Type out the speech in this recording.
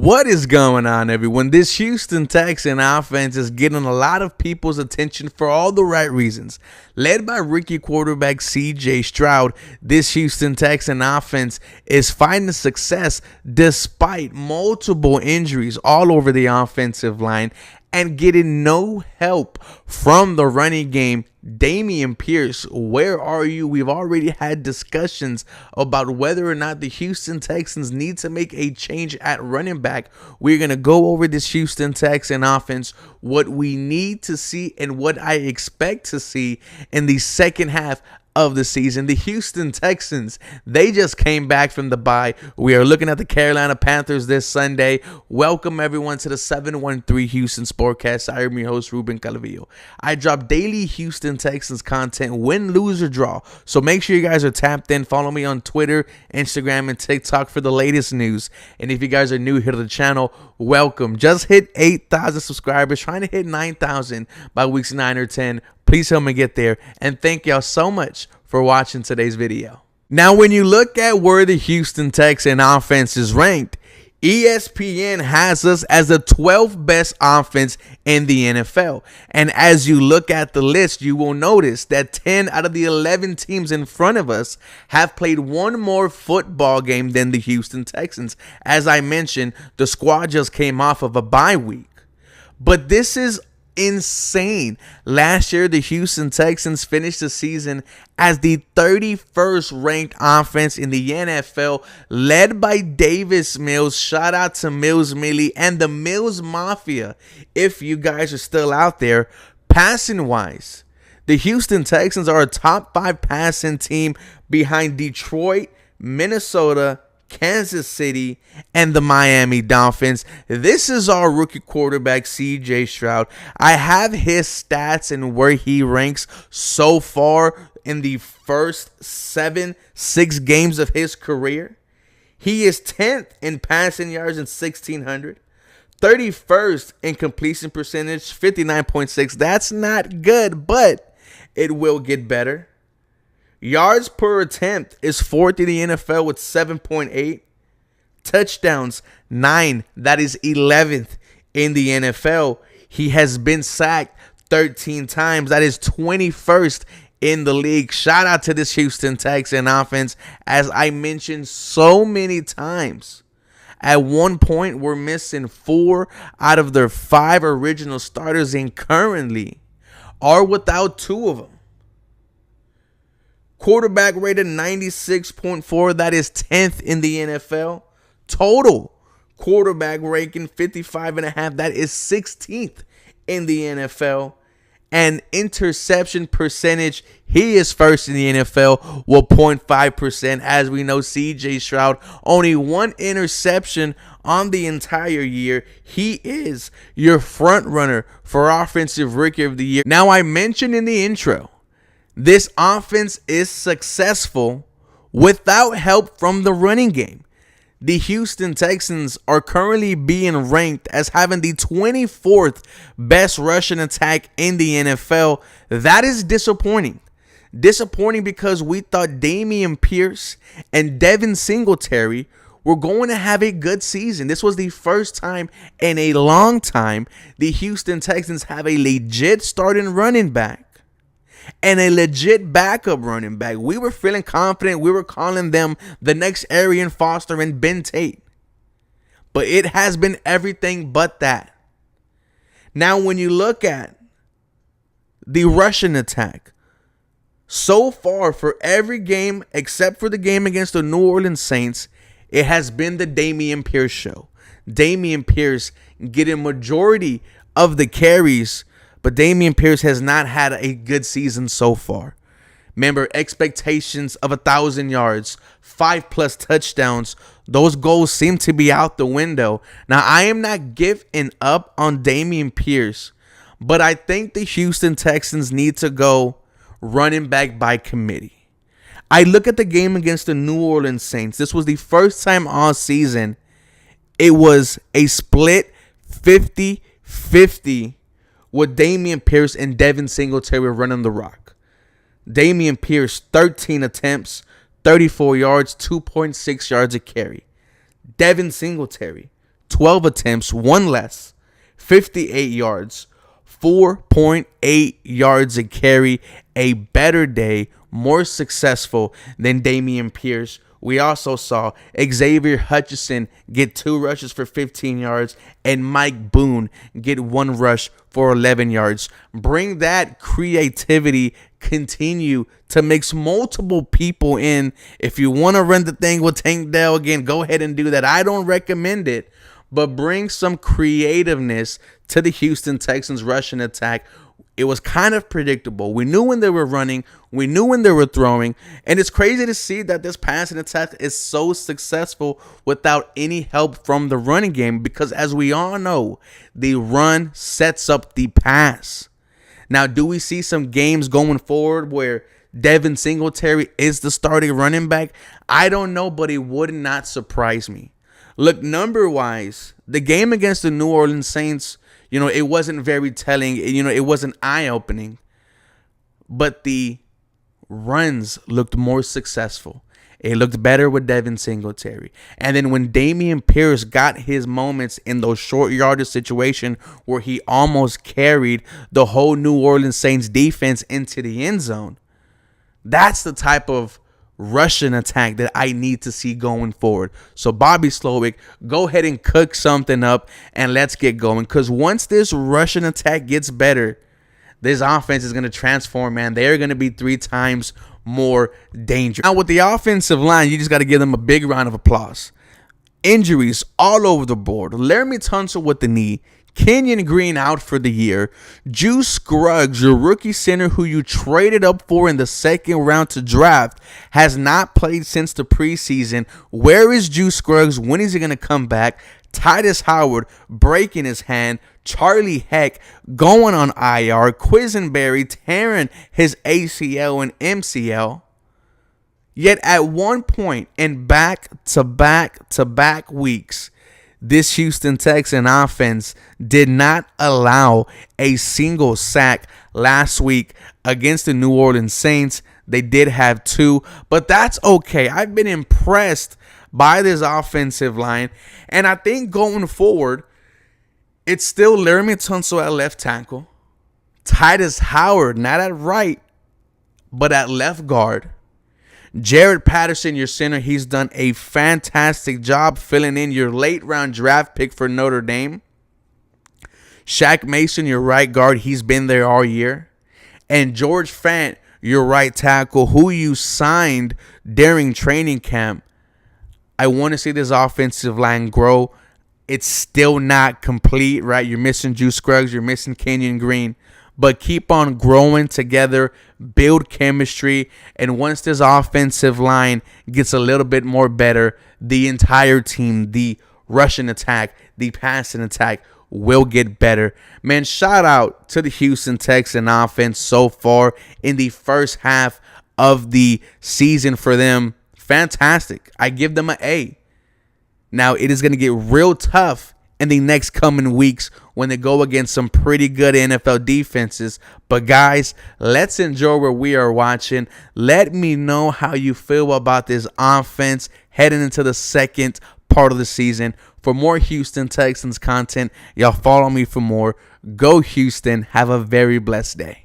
What is going on, everyone? This Houston Texans offense is getting a lot of people's attention for all the right reasons. Led by rookie quarterback C.J. Stroud, this Houston Texans offense is finding success despite multiple injuries all over the offensive line and getting no help from the running game. Dameon Pierce, where are you? We've already had discussions about whether or not the Houston Texans need to make a change at running back. We're going to go over this Houston Texans offense, what we need to see and what I expect to see in the second half of the season. The Houston Texans, they just came back from the bye. We are looking at the Carolina Panthers this Sunday. Welcome everyone to the 713 Houston Sportcast. I am your host, Ruben Calvillo. I drop daily Houston Texans content, win, lose, or draw. So make sure you guys are tapped in. Follow me on Twitter, Instagram, and TikTok for the latest news. And if you guys are new here to the channel, welcome. Just hit 8,000 subscribers, trying to hit 9,000 by weeks 9 or 10. Please help me get there, and thank y'all so much for watching today's video. Now, when you look at where the Houston Texans offense is ranked, ESPN has us as the 12th best offense in the NFL. And as you look at the list, you will notice that 10 out of the 11 teams in front of us have played one more football game than the Houston Texans. As I mentioned, the squad just came off of a bye week. But this is insane. Last year, the Houston Texans finished the season as the 31st ranked offense in the NFL, led by Davis Mills. Shout out to Mills Millie and the Mills Mafia, if you guys are still out there. Passing wise, the Houston Texans are a top 5 passing team behind Detroit, Minnesota, Kansas City, and the Miami Dolphins. This is our rookie quarterback, C.J. Stroud. I have his stats and where he ranks so far in the first 6 games of his career. He is 10th in passing yards and 1,600. 31st in completion percentage, 59.6. That's not good, but it will get better. Yards per attempt is 4th in the NFL with 7.8. Touchdowns, 9. That is 11th in the NFL. He has been sacked 13 times. That is 21st in the league. Shout out to this Houston Texans offense. As I mentioned so many times, at one point we're missing 4 out of their 5 original starters and currently are without 2 of them. Quarterback rated 96.4. That is 10th in the NFL. Total quarterback ranking 55.5. That is 16th in the NFL. And interception percentage, he is first in the NFL with 0.5%. As we know, C.J. Stroud, only 1 interception on the entire year. He is your front runner for Offensive Rookie of the Year. Now, I mentioned in the intro, this offense is successful without help from the running game. The Houston Texans are currently being ranked as having the 24th best rushing attack in the NFL. That is disappointing. Disappointing because we thought Dameon Pierce and Devin Singletary were going to have a good season. This was the first time in a long time the Houston Texans have a legit starting running back and a legit backup running back. We were feeling confident. We were calling them the next Arian Foster and Ben Tate. But it has been everything but that. Now, when you look at the rushing attack, so far for every game except for the game against the New Orleans Saints, it has been the Dameon Pierce show. Dameon Pierce getting majority of the carries, but Dameon Pierce has not had a good season so far. Remember, expectations of 1,000 yards, 5+ touchdowns. Those goals seem to be out the window. Now, I am not giving up on Dameon Pierce, but I think the Houston Texans need to go running back by committee. I look at the game against the New Orleans Saints. This was the first time all season it was a split 50-50 with Dameon Pierce and Devin Singletary running the rock. Dameon Pierce, 13 attempts, 34 yards, 2.6 yards a carry. Devin Singletary, 12 attempts, one less, 58 yards, 4.8 yards a carry, a better day, more successful than Dameon Pierce. We also saw Xavier Hutchinson get 2 rushes for 15 yards and Mike Boone get 1 rush for 11 yards. Bring that creativity, continue to mix multiple people in. If you want to run the thing with Tank Dell again, go ahead and do that. I don't recommend it, but bring some creativeness to the Houston Texans rushing attack. It was kind of predictable. We knew when they were running. We knew when they were throwing. And it's crazy to see that this passing attack is so successful without any help from the running game, because as we all know, the run sets up the pass. Now, do we see some games going forward where Devin Singletary is the starting running back? I don't know, but it would not surprise me. Look, number-wise, the game against the New Orleans Saints, it wasn't very telling. It wasn't eye-opening. But the runs looked more successful. It looked better with Devin Singletary. And then when Dameon Pierce got his moments in those short yardage situation where he almost carried the whole New Orleans Saints defense into the end zone, that's the type of Russian attack that I need to see going forward. So Bobby Slowick, go ahead and cook something up and let's get going. Because once this Russian attack gets better, this offense is going to transform, man. They're going to be 3 times more dangerous. Now, with the offensive line, you just got to give them a big round of applause. Injuries all over the board. Laramie Tunsil with the knee. Kenyon Green out for the year. Juice Scruggs, your rookie center who you traded up for in the second round to draft, has not played since the preseason. Where is Juice Scruggs? When is he going to come back? Titus Howard breaking his hand. Charlie Heck going on IR. Quisenberry tearing his ACL and MCL. Yet at one point in back-to-back weeks, this Houston Texan offense did not allow a single sack last week against the New Orleans Saints. They did have 2, but that's okay. I've been impressed by this offensive line, and I think going forward, it's still Laramie Tunsil at left tackle, Titus Howard, not at right, but at left guard. Jared Patterson, your center, he's done a fantastic job filling in your late-round draft pick for Notre Dame. Shaq Mason, your right guard, he's been there all year. And George Fant, your right tackle, who you signed during training camp. I want to see this offensive line grow. It's still not complete, right? You're missing Juice Scruggs, you're missing Kenyon Green. But keep on growing together, build chemistry, and once this offensive line gets a little bit more better, the entire team, the rushing attack, the passing attack will get better. Man, shout out to the Houston Texans offense so far in the first half of the season for them. Fantastic. I give them an A. Now, it is going to get real tough in the next coming weeks when they go against some pretty good NFL defenses. But guys, let's enjoy what we are watching. Let me know how you feel about this offense heading into the second part of the season. For more Houston Texans content, y'all follow me for more. Go Houston. Have a very blessed day.